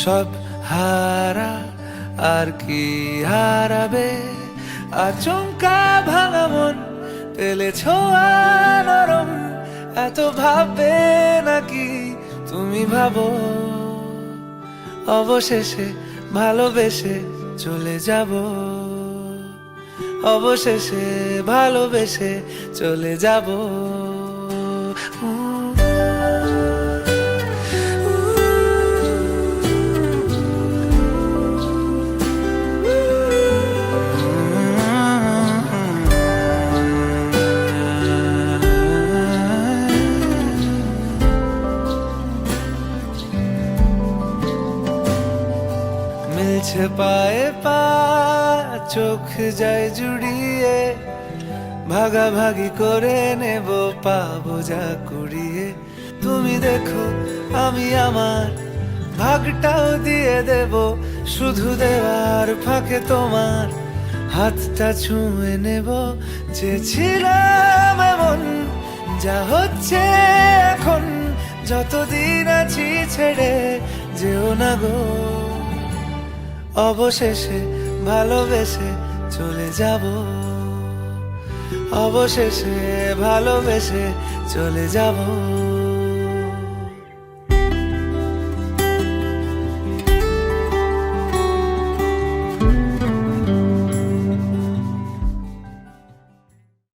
সব হারা আর কি হারাবে, আচমকা ভাঙা মন পেলে ছোঁয়া নরম, এত ভাববে নাকি তুমি ভাবো, অবশেষে ভালোবেসে চলে যাব, অবশেষে ভালোবেসে চলে যাব। মিলছে পায়ে পা, চোখ যায় জুড়িয়ে, ভাগাভাগি করে নেব পাবো যা কুড়িয়ে। তুমি দেখো আমি আমার ভাগটাও দিয়ে দেব, শুধু দেওয়ার ফাঁকে তোমার হাতটা ছুঁয়ে নেব। চেয়েছিলাম এমন, যা হচ্ছে এখন, যতদিন আছি ছেড়ে যেও না গো, অবশেষে ভালোবেসে চলে যাব, অবশেষে ভালোবেসে চলে যাব।